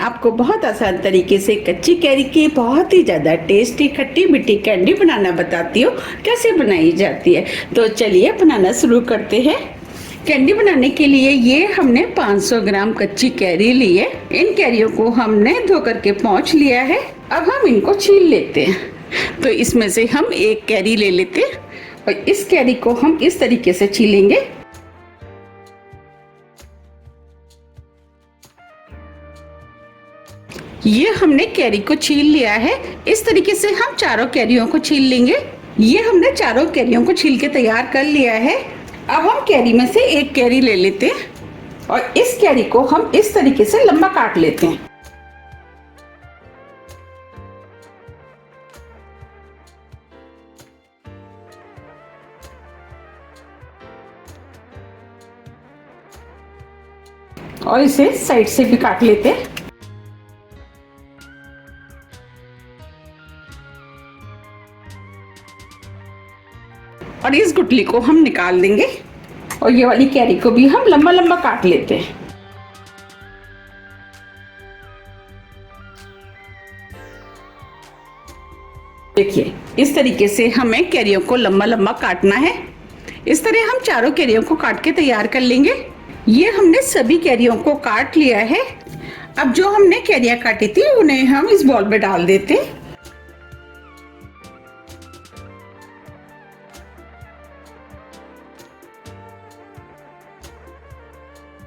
आपको बहुत आसान तरीके से कच्ची कैरी की बहुत ही ज़्यादा टेस्टी खट्टी मीठी कैंडी बनाना बताती हूँ कैसे बनाई जाती है। तो चलिए बनाना शुरू करते हैं। कैंडी बनाने के लिए ये हमने 500 ग्राम कच्ची कैरी ली है। इन कैरियों को हमने धो करके पोंछ लिया है। अब हम इनको छील लेते हैं। तो इसमें से हम एक कैरी ले लेते हैं और इस कैरी को हम इस तरीके से छीलेंगे। ये हमने कैरी को छील लिया है। इस तरीके से हम चारों कैरियों को छील लेंगे। ये हमने चारों कैरियों को छील के तैयार कर लिया है। अब हम कैरी में से एक कैरी ले लेते हैं और इस कैरी को हम इस तरीके से लंबा काट लेते हैं। और इसे साइड से भी काट लेते हैं। और इस गुठली को हम निकाल देंगे और ये वाली कैरी को भी हम लंबा लंबा काट लेते हैं। देखिए इस तरीके से हमें कैरियों को लंबा लंबा काटना है। इस तरह हम चारों कैरियों को काट के तैयार कर लेंगे। ये हमने सभी कैरियों को काट लिया है। अब जो हमने कैरियां काटी थी उन्हें हम इस बॉल में डाल देते हैं।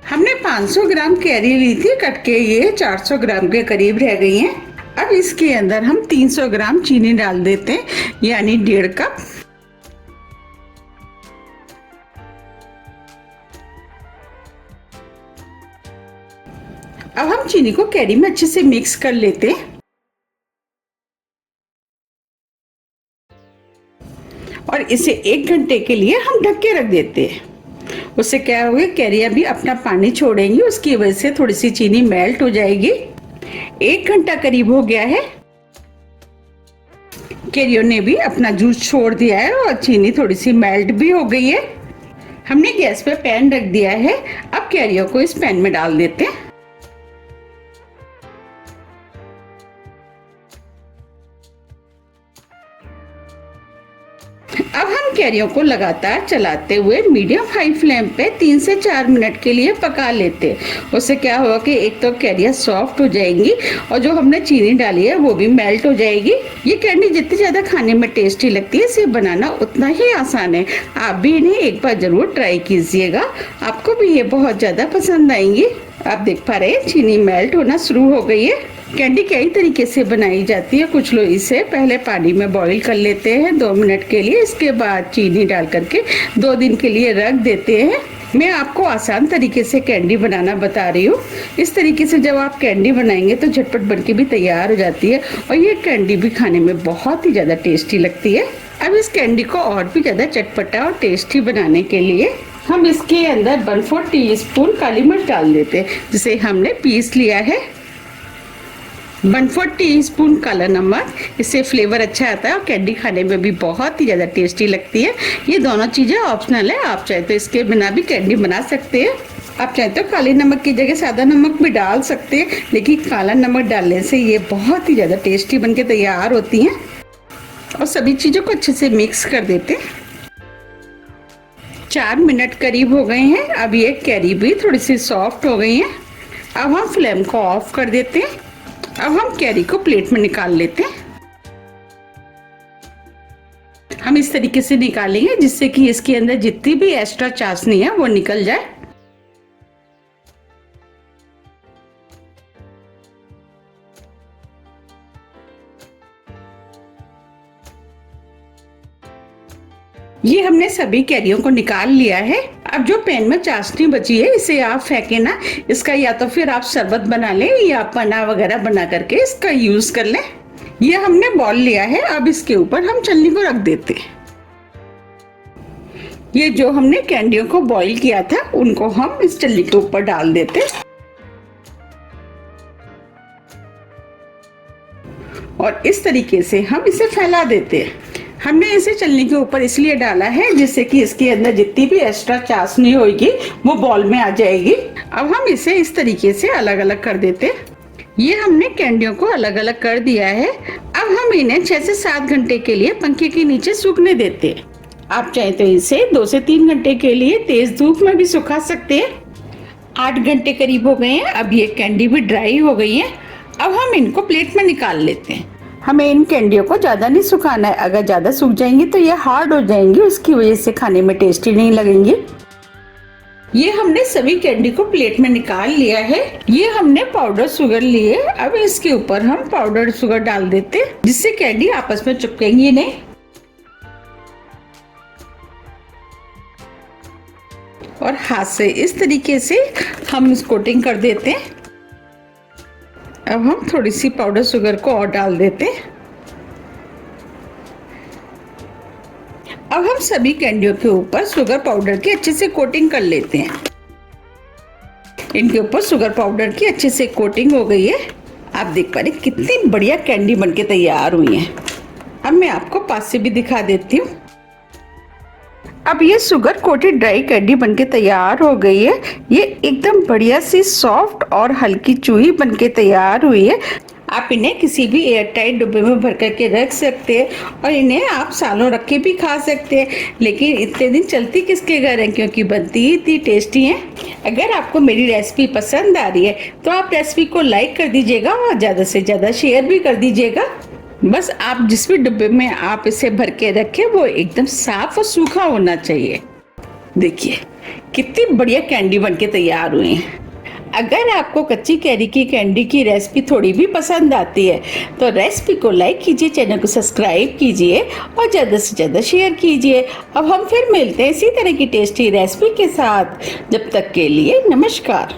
हमने 500 ग्राम कैरी ली थी कट के, ये 400 ग्राम के करीब रह गई हैं। अब इसके अंदर हम 300 ग्राम चीनी डाल देते हैं, यानी 1.5 कप। अब हम चीनी को कैरी में अच्छे से मिक्स कर लेते हैं और इसे 1 घंटे के लिए हम ढक के रख देते हैं। उससे क्या होगा, कैरियां भी अपना पानी छोड़ेंगी, उसकी वजह से थोड़ी सी चीनी मेल्ट हो जाएगी। 1 घंटा करीब हो गया है। कैरियों ने भी अपना जूस छोड़ दिया है और चीनी थोड़ी सी मेल्ट भी हो गई है। हमने गैस पे पैन रख दिया है। अब कैरियों को इस पैन में डाल देते हैं। अब हम कैरियों को लगातार चलाते हुए मीडियम हाई फ्लेम पे 3 से 4 मिनट के लिए पका लेते हैं। उससे क्या होगा कि एक तो कैरियां सॉफ्ट हो जाएंगी और जो हमने चीनी डाली है वो भी मेल्ट हो जाएगी। ये कैंडी जितनी ज़्यादा खाने में टेस्टी लगती है, इसे बनाना उतना ही आसान है। आप भी इन्हें एक बार ज़रूर ट्राई कीजिएगा, आपको भी ये बहुत ज़्यादा पसंद आएंगी। आप देख पा रहे हैं चीनी मेल्ट होना शुरू हो गई है। कैंडी कई तरीके से बनाई जाती है। कुछ लोग इसे पहले पानी में बॉईल कर लेते हैं 2 मिनट के लिए, इसके बाद चीनी डाल करके 2 दिन के लिए रख देते हैं। मैं आपको आसान तरीके से कैंडी बनाना बता रही हूँ। इस तरीके से जब आप कैंडी बनाएंगे तो झटपट बनके भी तैयार हो जाती है और ये कैंडी भी खाने में बहुत ही ज़्यादा टेस्टी लगती है। अब इस कैंडी को और भी ज़्यादा चटपटा और टेस्टी बनाने के लिए हम इसके अंदर 1/4 टीस्पून काली मिर्च डाल देते हैं, जिसे हमने पीस लिया है। 1/4 टीस्पून काला नमक, इससे फ्लेवर अच्छा आता है और कैंडी खाने में भी बहुत ही ज़्यादा टेस्टी लगती है। ये दोनों चीज़ें ऑप्शनल है, आप चाहे तो इसके बिना भी कैंडी बना सकते हैं। आप चाहे तो काले नमक की जगह सादा नमक भी डाल सकते हैं, लेकिन काला नमक डालने से ये बहुत ही ज़्यादा टेस्टी बनके तैयार होती हैं। और सभी चीज़ों को अच्छे से मिक्स कर देते हैं। 4 मिनट करीब हो गए हैं। अब ये कैरी भी थोड़ी सी सॉफ्ट हो गई है। अब हम फ्लेम को ऑफ कर देते हैं। अब हम कैरी को प्लेट में निकाल लेते हैं। हम इस तरीके से निकालेंगे जिससे कि इसके अंदर जितनी भी एक्स्ट्रा चाशनी है वो निकल जाए। ये हमने सभी कैरियों को निकाल लिया है। अब जो पैन में चाशनी बची है इसे आप फेंके ना, इसका या तो फिर आप शरबत बना लें या पन्ना वगैरह बना करके इसका यूज कर लें। ये हमने बॉल लिया है। अब इसके ऊपर हम छलनी को रख देते हैं। ये जो हमने कैंडियों को बॉईल किया था उनको हम इस छलनी के ऊपर डाल देते हैं और इस तरीके से हम इसे फैला देते हैं। हमने इसे छलनी के ऊपर इसलिए डाला है जिससे कि इसके अंदर जितनी भी एक्स्ट्रा चाशनी होगी वो बॉल में आ जाएगी। अब हम इसे इस तरीके से अलग अलग कर देते हैं। ये हमने कैंडियों को अलग अलग कर दिया है। अब हम इन्हें 6 से 7 घंटे के लिए पंखे के नीचे सूखने देते हैं। आप चाहे तो इसे 2 से 3 घंटे के लिए तेज धूप में भी सुखा सकते हैं। 8 घंटे करीब हो गए हैं। अब ये कैंडी भी ड्राई हो गई है। अब हम इनको प्लेट में निकाल लेते हैं। हमें इन कैंडियों को ज़्यादा नहीं सुखाना है। अगर ज़्यादा सूख जाएंगी तो ये हार्ड हो जाएंगी, उसकी वजह से खाने में टेस्टी नहीं लगेंगी। ये हमने सभी कैंडी को प्लेट में निकाल लिया है। ये हमने पाउडर शुगर लिए। अब इसके ऊपर हम पाउडर शुगर डाल देते हैं, जिससे कैंडी आपस में चिपकेंगी नहीं। और हाथ से इस तरीके से हम इस कोटिंग कर देते हैं। अब हम थोड़ी सी पाउडर शुगर को और डाल देते हैं। अब हम सभी कैंडियों के ऊपर शुगर पाउडर की अच्छे से कोटिंग कर लेते हैं। इनके ऊपर शुगर पाउडर की अच्छे से कोटिंग हो गई है। आप देख पा रहे कितनी बढ़िया कैंडी बनके तैयार हुई है। अब मैं आपको पास से भी दिखा देती हूँ। अब ये शुगर कोटेड ड्राई कैंडी बनके तैयार हो गई है। ये एकदम बढ़िया सी सॉफ्ट और हल्की चूई बनके तैयार हुई है। आप इन्हें किसी भी एयरटाइट डिब्बे में भर करके रख सकते हैं और इन्हें आप सालों रख के भी खा सकते हैं। लेकिन इतने दिन चलती किसके घर है, क्योंकि बनती ही इतनी टेस्टी है। अगर आपको मेरी रेसिपी पसंद आ रही है तो आप रेसिपी को लाइक कर दीजिएगा और ज़्यादा से ज़्यादा शेयर भी कर दीजिएगा। बस आप जिस भी डिब्बे में आप इसे भर के रखें वो एकदम साफ और सूखा होना चाहिए। देखिए कितनी बढ़िया कैंडी बनके तैयार हुई है। अगर आपको कच्ची कैरी की कैंडी की रेसिपी थोड़ी भी पसंद आती है तो रेसिपी को लाइक कीजिए, चैनल को सब्सक्राइब कीजिए और ज़्यादा से ज़्यादा शेयर कीजिए। अब हम फिर मिलते हैं इसी तरह की टेस्टी रेसिपी के साथ। जब तक के लिए नमस्कार।